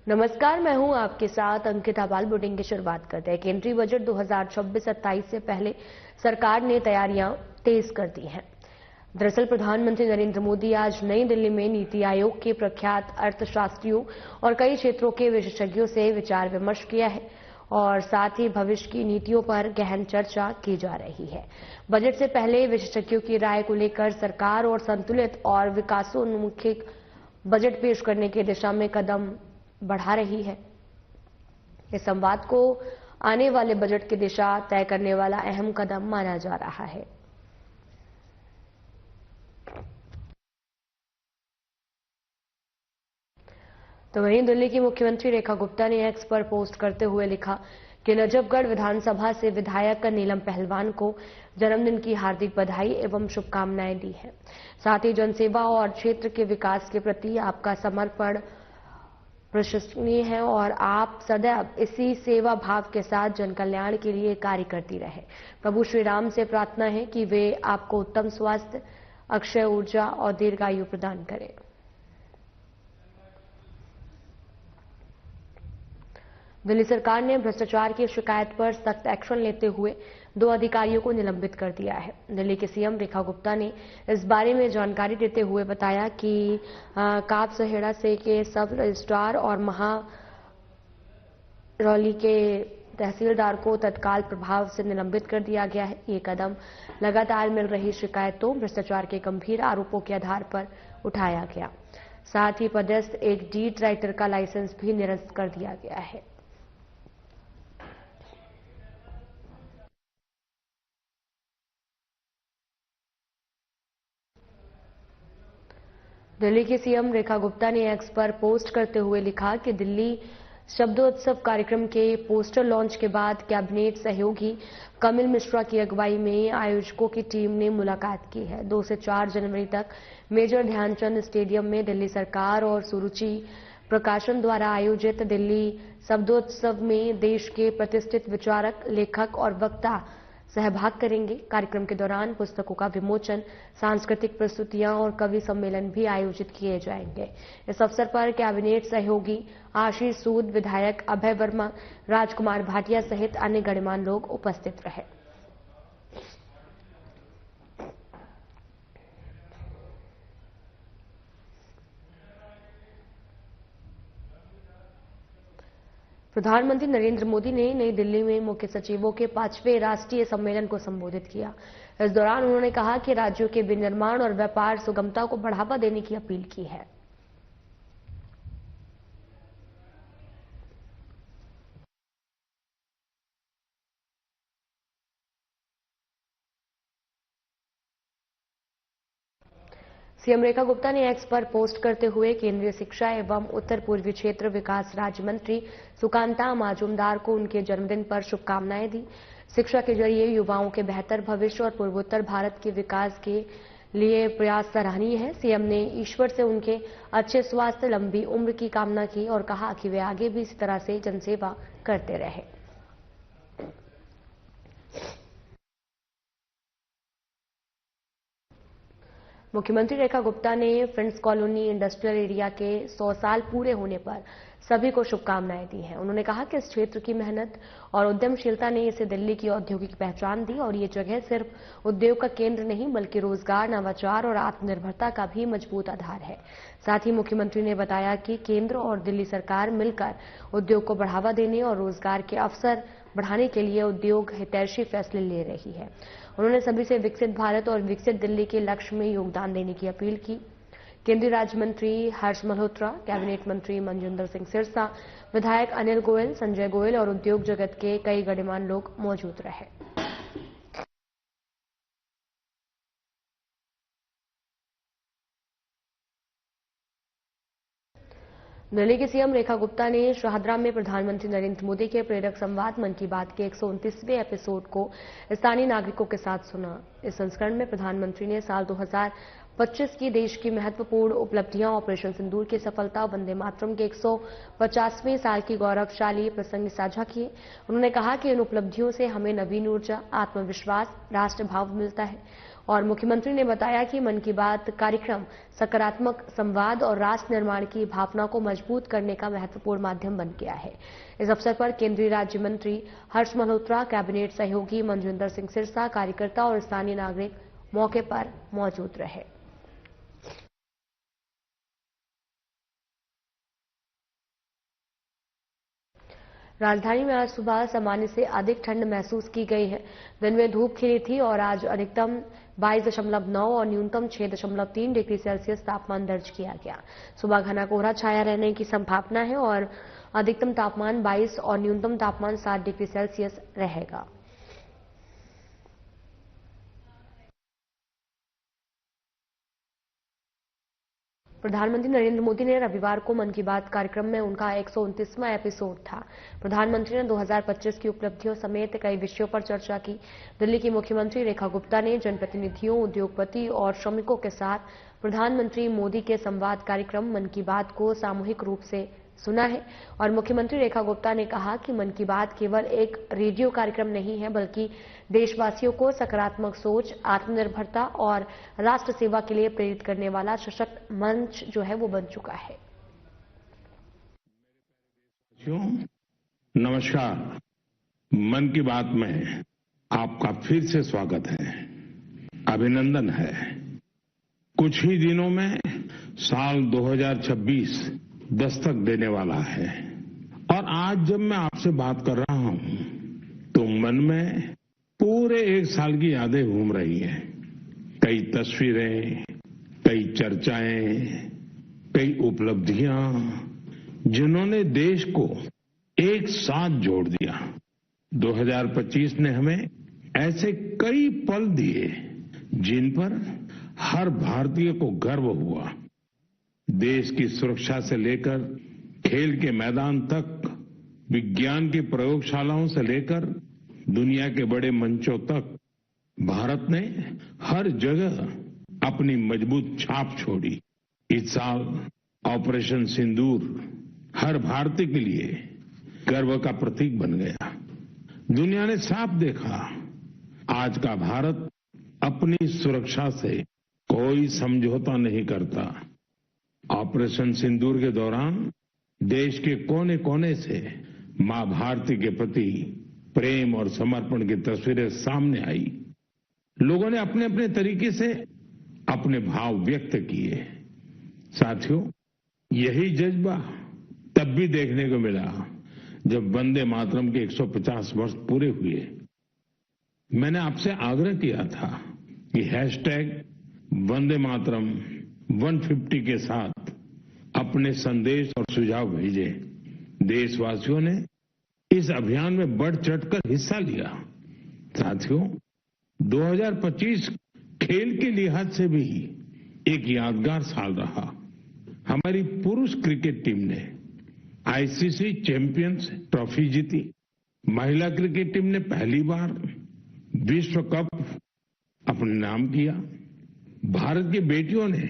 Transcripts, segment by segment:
नमस्कार, मैं हूं आपके साथ अंकिता बाल। बुलेटिन की शुरुआत करते हैं। केंद्रीय बजट 2026-27 से पहले सरकार ने तैयारियां तेज कर दी हैं। दरअसल प्रधानमंत्री नरेंद्र मोदी आज नई दिल्ली में नीति आयोग के प्रख्यात अर्थशास्त्रियों और कई क्षेत्रों के विशेषज्ञों से विचार विमर्श किया है और साथ ही भविष्य की नीतियों पर गहन चर्चा की जा रही है। बजट से पहले विशेषज्ञों की राय को लेकर सरकार और संतुलित और विकासोन्मुखी बजट पेश करने की दिशा में कदम बढ़ा रही है। इस संवाद को आने वाले बजट की दिशा तय करने वाला अहम कदम माना जा रहा है। तो वहीं दिल्ली की मुख्यमंत्री रेखा गुप्ता ने एक्स पर पोस्ट करते हुए लिखा कि नजफगढ़ विधानसभा से विधायक नीलम पहलवान को जन्मदिन की हार्दिक बधाई एवं शुभकामनाएं दी है। साथ ही जनसेवा और क्षेत्र के विकास के प्रति आपका समर्पण प्रशंसनीय है और आप सदैव इसी सेवा भाव के साथ जन कल्याण के लिए कार्य करती रहे। प्रभु श्री राम से प्रार्थना है कि वे आपको उत्तम स्वास्थ्य, अक्षय ऊर्जा और दीर्घायु प्रदान करें। दिल्ली सरकार ने भ्रष्टाचार की शिकायत पर सख्त एक्शन लेते हुए 2 अधिकारियों को निलंबित कर दिया है। दिल्ली के सीएम रेखा गुप्ता ने इस बारे में जानकारी देते हुए बताया कि कापसहेड़ा से के सब रजिस्ट्रार और महारौली के तहसीलदार को तत्काल प्रभाव से निलंबित कर दिया गया है। ये कदम लगातार मिल रही शिकायतों, भ्रष्टाचार के गंभीर आरोपों के आधार पर उठाया गया। साथ ही पदस्थ एक डीड राइटर का लाइसेंस भी निरस्त कर दिया गया है। दिल्ली की सीएम रेखा गुप्ता ने एक्स पर पोस्ट करते हुए लिखा कि दिल्ली शब्दोत्सव कार्यक्रम के पोस्टर लॉन्च के बाद कैबिनेट सहयोगी कमिल मिश्रा की अगुवाई में आयोजकों की टीम ने मुलाकात की है। 2 से 4 जनवरी तक मेजर ध्यानचंद स्टेडियम में दिल्ली सरकार और सुरुचि प्रकाशन द्वारा आयोजित दिल्ली शब्दोत्सव में देश के प्रतिष्ठित विचारक, लेखक और वक्ता सहभाग करेंगे। कार्यक्रम के दौरान पुस्तकों का विमोचन, सांस्कृतिक प्रस्तुतियां और कवि सम्मेलन भी आयोजित किए जाएंगे। इस अवसर पर कैबिनेट सहयोगी आशीष सूद, विधायक अभय वर्मा, राजकुमार भाटिया सहित अन्य गणमान्य लोग उपस्थित रहे। प्रधानमंत्री नरेंद्र मोदी ने नई दिल्ली में मुख्य सचिवों के 5वें राष्ट्रीय सम्मेलन को संबोधित किया। इस दौरान उन्होंने कहा कि राज्यों के विनिर्माण और व्यापार सुगमता को बढ़ावा देने की अपील की है। सीएम रेखा गुप्ता ने एक्स पर पोस्ट करते हुए केंद्रीय शिक्षा एवं उत्तर पूर्वी क्षेत्र विकास राज्य मंत्री सुकांता मजूमदार को उनके जन्मदिन पर शुभकामनाएं दी। शिक्षा के जरिए युवाओं के बेहतर भविष्य और पूर्वोत्तर भारत के विकास के लिए प्रयास सराहनीय है। सीएम ने ईश्वर से उनके अच्छे स्वास्थ्य, लंबी उम्र की कामना की और कहा कि वे आगे भी इसी तरह से जनसेवा करते रहे। मुख्यमंत्री रेखा गुप्ता ने फ्रेंड्स कॉलोनी इंडस्ट्रियल एरिया के 100 साल पूरे होने पर सभी को शुभकामनाएं दी हैं। उन्होंने कहा कि इस क्षेत्र की मेहनत और उद्यमशीलता ने इसे दिल्ली की औद्योगिक पहचान दी और ये जगह सिर्फ उद्योग का केंद्र नहीं बल्कि रोजगार, नवाचार और आत्मनिर्भरता का भी मजबूत आधार है। साथ ही मुख्यमंत्री ने बताया कि केंद्र और दिल्ली सरकार मिलकर उद्योग को बढ़ावा देने और रोजगार के अवसर बढ़ाने के लिए उद्योग हितैषी फैसले ले रही है। उन्होंने सभी से विकसित भारत और विकसित दिल्ली के लक्ष्य में योगदान देने की अपील की। केंद्रीय राज्य मंत्री हर्ष मल्होत्रा, कैबिनेट मंत्री मनजिंदर सिंह सिरसा, विधायक अनिल गोयल, संजय गोयल और उद्योग जगत के कई गणमान्य लोग मौजूद रहे। दिल्ली की सीएम रेखा गुप्ता ने शाहदरा में प्रधानमंत्री नरेंद्र मोदी के प्रेरक संवाद मन की बात के 129वें एपिसोड को स्थानीय नागरिकों के साथ सुना। इस संस्करण में प्रधानमंत्री ने साल 2025 की देश की महत्वपूर्ण उपलब्धियां, ऑपरेशन सिंदूर की सफलता, वंदे मातरम के 150वें साल की गौरवशाली प्रसंग साझा किए। उन्होंने कहा कि इन उपलब्धियों से हमें नवीन ऊर्जा, आत्मविश्वास, राष्ट्र भाव मिलता है और मुख्यमंत्री ने बताया कि मन की बात कार्यक्रम सकारात्मक संवाद और राष्ट्र निर्माण की भावना को मजबूत करने का महत्वपूर्ण माध्यम बन गया है। इस अवसर पर केंद्रीय राज्य मंत्री हर्ष मल्होत्रा, कैबिनेट सहयोगी मंजिंदर सिंह सिरसा, कार्यकर्ता और स्थानीय नागरिक मौके पर मौजूद रहे। राजधानी में आज सुबह सामान्य से अधिक ठंड महसूस की गई है। दिन में धूप खिली थी और आज अधिकतम 22.9 और न्यूनतम 6.3 डिग्री सेल्सियस तापमान दर्ज किया गया। सुबह घना कोहरा छाया रहने की संभावना है और अधिकतम तापमान 22 और न्यूनतम तापमान 7 डिग्री सेल्सियस रहेगा। प्रधानमंत्री नरेंद्र मोदी ने रविवार को मन की बात कार्यक्रम में उनका 129वां एपिसोड था। प्रधानमंत्री ने 2025 की उपलब्धियों समेत कई विषयों पर चर्चा की। दिल्ली की मुख्यमंत्री रेखा गुप्ता ने जनप्रतिनिधियों, उद्योगपति और श्रमिकों के साथ प्रधानमंत्री मोदी के संवाद कार्यक्रम मन की बात को सामूहिक रूप से सुना है और मुख्यमंत्री रेखा गुप्ता ने कहा कि मन की बात केवल एक रेडियो कार्यक्रम नहीं है, बल्कि देशवासियों को सकारात्मक सोच, आत्मनिर्भरता और राष्ट्र सेवा के लिए प्रेरित करने वाला सशक्त मंच जो है वो बन चुका है। नमस्कार। मन की बात में आपका फिर से स्वागत है, अभिनंदन है। कुछ ही दिनों में साल 2026 दस्तक देने वाला है और आज जब मैं आपसे बात कर रहा हूं तो मन में पूरे एक साल की यादें घूम रही हैं। कई तस्वीरें, कई चर्चाएं, कई उपलब्धियां जिन्होंने देश को एक साथ जोड़ दिया। 2025 ने हमें ऐसे कई पल दिए जिन पर हर भारतीय को गर्व हुआ। देश की सुरक्षा से लेकर खेल के मैदान तक, विज्ञान की प्रयोगशालाओं से लेकर दुनिया के बड़े मंचों तक भारत ने हर जगह अपनी मजबूत छाप छोड़ी। इस साल ऑपरेशन सिंदूर हर भारतीय के लिए गर्व का प्रतीक बन गया। दुनिया ने साफ देखा, आज का भारत अपनी सुरक्षा से कोई समझौता नहीं करता। ऑपरेशन सिंदूर के दौरान देश के कोने कोने से मां भारती के प्रति प्रेम और समर्पण की तस्वीरें सामने आई। लोगों ने अपने अपने तरीके से अपने भाव व्यक्त किए। साथियों, यही जज्बा तब भी देखने को मिला जब वंदे मातरम के 150 वर्ष पूरे हुए। मैंने आपसे आग्रह किया था कि #वंदे मातरम 150 के साथ अपने संदेश और सुझाव भेजे। देशवासियों ने इस अभियान में बढ़ चढ़कर हिस्सा लिया। साथियों, 2025 खेल के लिहाज से भी एक यादगार साल रहा। हमारी पुरुष क्रिकेट टीम ने आईसीसी चैंपियंस ट्रॉफी जीती। महिला क्रिकेट टीम ने पहली बार विश्व कप अपने नाम किया। भारत की बेटियों ने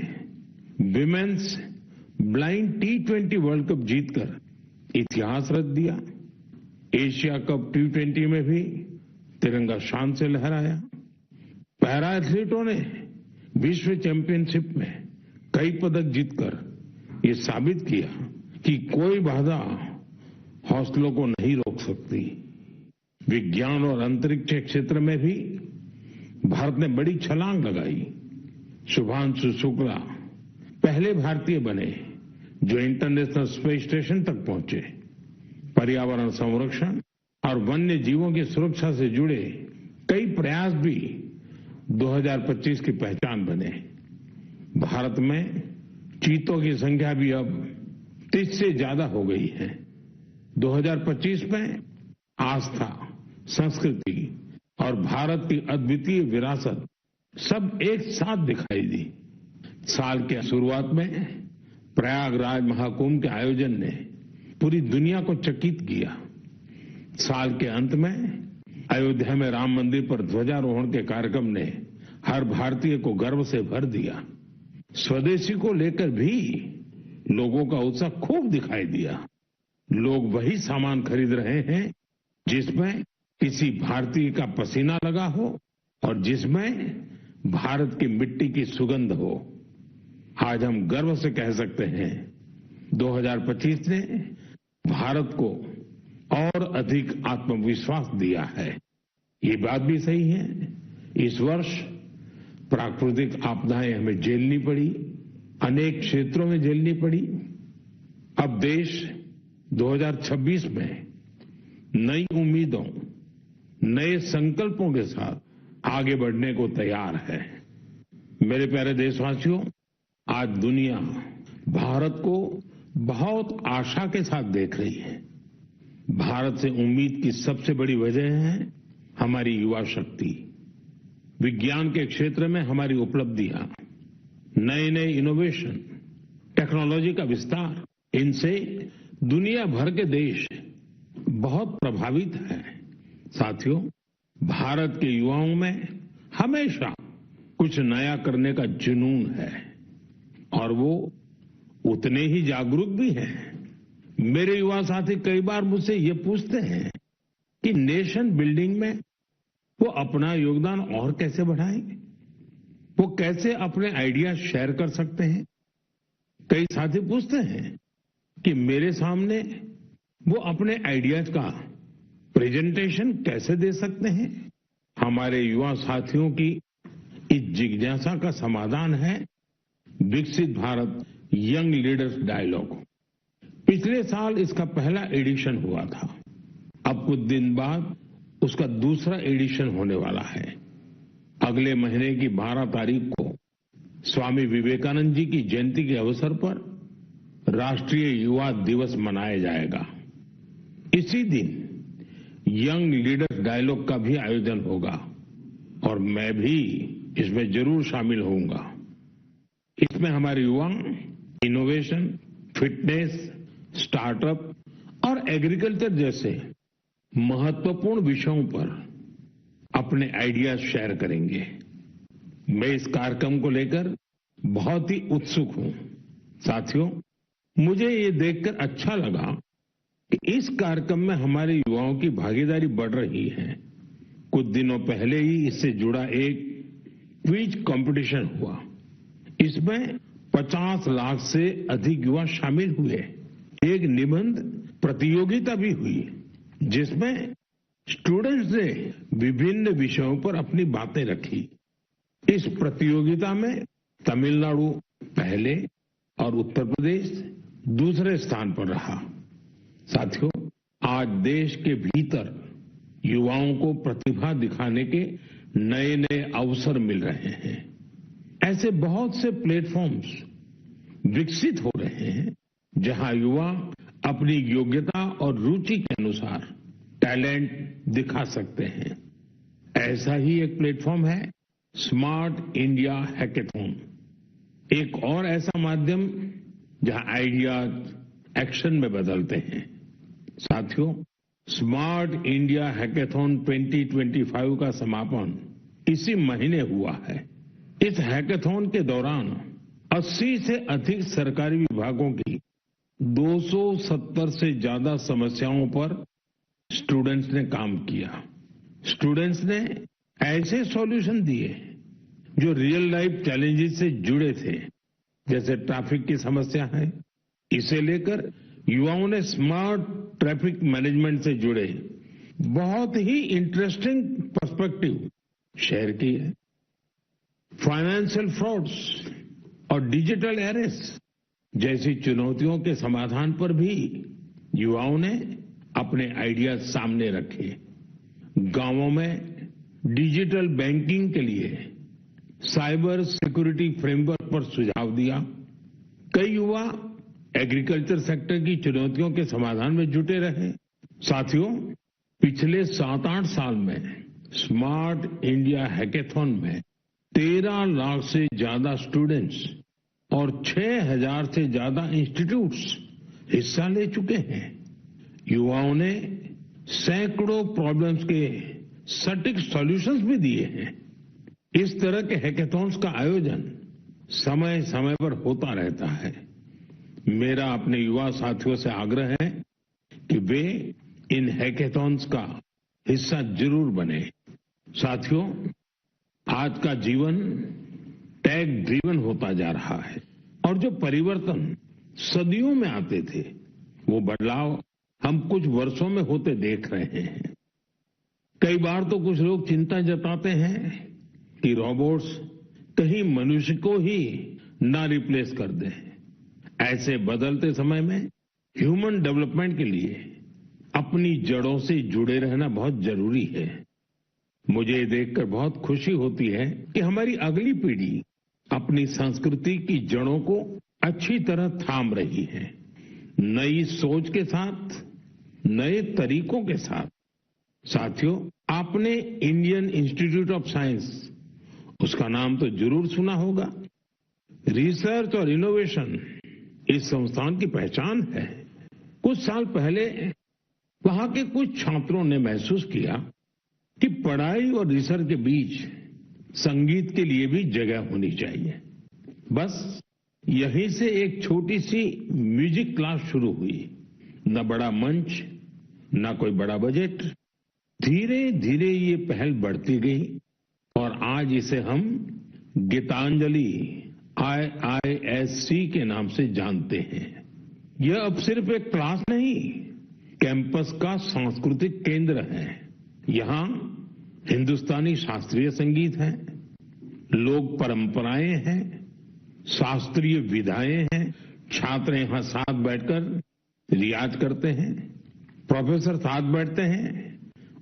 women's blind T20 world cup जीतकर इतिहास रच दिया। एशिया कप T20 में भी तिरंगा शान से लहराया। पैरा एथलीटों ने विश्व चैंपियनशिप में कई पदक जीतकर ये साबित किया कि कोई बाधा हौसलों को नहीं रोक सकती। विज्ञान और अंतरिक्ष क्षेत्र में भी भारत ने बड़ी छलांग लगाई। शुभांशु शुक्ला पहले भारतीय बने जो इंटरनेशनल स्पेस स्टेशन तक पहुंचे। पर्यावरण संरक्षण और वन्य जीवों की सुरक्षा से जुड़े कई प्रयास भी 2025 की पहचान बने। भारत में चीतों की संख्या भी अब 30 से ज्यादा हो गई है। 2025 में आस्था, संस्कृति और भारत की अद्वितीय विरासत सब एक साथ दिखाई दी। साल के शुरुआत में प्रयागराज महाकुंभ के आयोजन ने पूरी दुनिया को चकित किया। साल के अंत में अयोध्या में राम मंदिर पर ध्वजारोहण के कार्यक्रम ने हर भारतीय को गर्व से भर दिया। स्वदेशी को लेकर भी लोगों का उत्साह खूब दिखाई दिया। लोग वही सामान खरीद रहे हैं जिसमें किसी भारतीय का पसीना लगा हो और जिसमें भारत की मिट्टी की सुगंध हो। आज हम गर्व से कह सकते हैं 2025 ने भारत को और अधिक आत्मविश्वास दिया है। ये बात भी सही है, इस वर्ष प्राकृतिक आपदाएं हमें झेलनी पड़ी, अनेक क्षेत्रों में झेलनी पड़ी। अब देश 2026 में नई उम्मीदों, नए संकल्पों के साथ आगे बढ़ने को तैयार है। मेरे प्यारे देशवासियों, आज दुनिया भारत को बहुत आशा के साथ देख रही है। भारत से उम्मीद की सबसे बड़ी वजह है हमारी युवा शक्ति, विज्ञान के क्षेत्र में हमारी उपलब्धियां, नए नए इनोवेशन, टेक्नोलॉजी का विस्तार, इनसे दुनिया भर के देश बहुत प्रभावित हैं। साथियों, भारत के युवाओं में हमेशा कुछ नया करने का जुनून है और वो उतने ही जागरूक भी हैं। मेरे युवा साथी कई बार मुझसे ये पूछते हैं कि नेशन बिल्डिंग में वो अपना योगदान और कैसे बढ़ाएंगे, वो कैसे अपने आइडिया शेयर कर सकते हैं। कई साथी पूछते हैं कि मेरे सामने वो अपने आइडियाज का प्रेजेंटेशन कैसे दे सकते हैं। हमारे युवा साथियों की इस जिज्ञासा का समाधान है विकसित भारत यंग लीडर्स डायलॉग। पिछले साल इसका पहला एडिशन हुआ था। अब कुछ दिन बाद उसका दूसरा एडिशन होने वाला है। अगले महीने की 12 तारीख को स्वामी विवेकानंद जी की जयंती के अवसर पर राष्ट्रीय युवा दिवस मनाया जाएगा। इसी दिन यंग लीडर्स डायलॉग का भी आयोजन होगा और मैं भी इसमें जरूर शामिल होऊंगा। इसमें हमारे युवा इनोवेशन, फिटनेस, स्टार्टअप और एग्रीकल्चर जैसे महत्वपूर्ण विषयों पर अपने आइडियाज शेयर करेंगे। मैं इस कार्यक्रम को लेकर बहुत ही उत्सुक हूं। साथियों, मुझे ये देखकर अच्छा लगा कि इस कार्यक्रम में हमारे युवाओं की भागीदारी बढ़ रही है। कुछ दिनों पहले ही इससे जुड़ा एक क्विज कंपटीशन हुआ। इसमें 50 लाख से अधिक युवा शामिल हुए। एक निबंध प्रतियोगिता भी हुई जिसमें स्टूडेंट्स ने विभिन्न विषयों पर अपनी बातें रखी। इस प्रतियोगिता में तमिलनाडु पहले और उत्तर प्रदेश दूसरे स्थान पर रहा। साथियों, आज देश के भीतर युवाओं को प्रतिभा दिखाने के नए नए अवसर मिल रहे हैं। ऐसे बहुत से प्लेटफॉर्म्स विकसित हो रहे हैं जहां युवा अपनी योग्यता और रुचि के अनुसार टैलेंट दिखा सकते हैं। ऐसा ही एक प्लेटफॉर्म है स्मार्ट इंडिया हैकेथॉन, एक और ऐसा माध्यम जहां आइडियाज एक्शन में बदलते हैं। साथियों, स्मार्ट इंडिया हैकेथॉन 2025 का समापन इसी महीने हुआ है। इस हैकेथॉन के दौरान 80 से अधिक सरकारी विभागों की 270 से ज्यादा समस्याओं पर स्टूडेंट्स ने काम किया। स्टूडेंट्स ने ऐसे सॉल्यूशन दिए जो रियल लाइफ चैलेंजेस से जुड़े थे, जैसे ट्रैफिक की समस्या है। इसे लेकर युवाओं ने स्मार्ट ट्रैफिक मैनेजमेंट से जुड़े बहुत ही इंटरेस्टिंग पर्सपेक्टिव शेयर किए। फाइनेंशियल फ्रॉड्स और डिजिटल एरेस्ट जैसी चुनौतियों के समाधान पर भी युवाओं ने अपने आइडियाज सामने रखे। गांवों में डिजिटल बैंकिंग के लिए साइबर सिक्योरिटी फ्रेमवर्क पर सुझाव दिया। कई युवा एग्रीकल्चर सेक्टर की चुनौतियों के समाधान में जुटे रहे। साथियों, पिछले 7-8 साल में स्मार्ट इंडिया हैकेथॉन में 13 लाख से ज्यादा स्टूडेंट्स और 6,000 से ज्यादा इंस्टीट्यूट्स हिस्सा ले चुके हैं। युवाओं ने सैकड़ों प्रॉब्लम्स के सटीक सॉल्यूशंस भी दिए हैं। इस तरह के हैकेथॉन्स का आयोजन समय समय पर होता रहता है। मेरा अपने युवा साथियों से आग्रह है कि वे इन हैकेथॉन्स का हिस्सा जरूर बने। साथियों, आज का जीवन टेक ड्रिवन होता जा रहा है और जो परिवर्तन सदियों में आते थे वो बदलाव हम कुछ वर्षों में होते देख रहे हैं। कई बार तो कुछ लोग चिंता जताते हैं कि रोबोट्स कहीं मनुष्य को ही ना रिप्लेस कर दें। ऐसे बदलते समय में ह्यूमन डेवलपमेंट के लिए अपनी जड़ों से जुड़े रहना बहुत जरूरी है। मुझे ये देखकर बहुत खुशी होती है कि हमारी अगली पीढ़ी अपनी संस्कृति की जड़ों को अच्छी तरह थाम रही है। नई सोच के साथ, नए तरीकों के साथ। साथियों, आपने इंडियन इंस्टीट्यूट ऑफ साइंस, उसका नाम तो जरूर सुना होगा। रिसर्च और इनोवेशन इस संस्थान की पहचान है। कुछ साल पहले वहां के कुछ छात्रों ने महसूस किया कि पढ़ाई और रिसर्च के बीच संगीत के लिए भी जगह होनी चाहिए। बस यहीं से एक छोटी सी म्यूजिक क्लास शुरू हुई। न बड़ा मंच, न कोई बड़ा बजट। धीरे धीरे ये पहल बढ़ती गई और आज इसे हम गीतांजलि IISC के नाम से जानते हैं। यह अब सिर्फ एक क्लास नहीं, कैंपस का सांस्कृतिक केंद्र है। यहाँ हिंदुस्तानी शास्त्रीय संगीत है, लोक परंपराएं हैं, शास्त्रीय विधाएं हैं। छात्र यहाँ साथ बैठकर रियाज करते हैं, प्रोफेसर साथ बैठते हैं,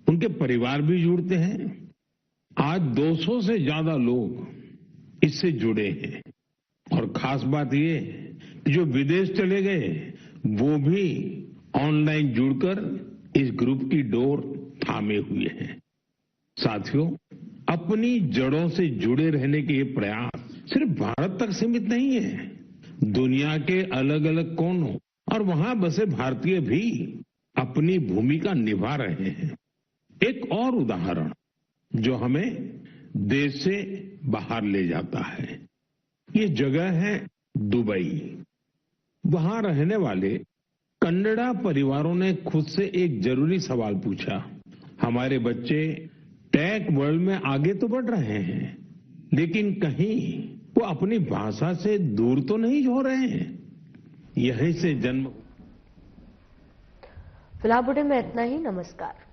उनके परिवार भी जुड़ते हैं। आज 200 से ज्यादा लोग इससे जुड़े हैं और खास बात ये कि जो विदेश चले गए वो भी ऑनलाइन जुड़कर इस ग्रुप की डोर थामे हुए हैं। साथियों, अपनी जड़ों से जुड़े रहने के ये प्रयास सिर्फ भारत तक सीमित नहीं है। दुनिया के अलग अलग कोनों और वहां बसे भारतीय भी अपनी भूमिका निभा रहे हैं। एक और उदाहरण जो हमें देश से बाहर ले जाता है, ये जगह है दुबई। वहां रहने वाले कन्नड़ा परिवारों ने खुद से एक जरूरी सवाल पूछा। हमारे बच्चे टेक वर्ल्ड में आगे तो बढ़ रहे हैं, लेकिन कहीं वो अपनी भाषा से दूर तो नहीं हो रहे हैं। यहीं से जन्म। फिलहाल बुलेटिन में इतना ही। नमस्कार।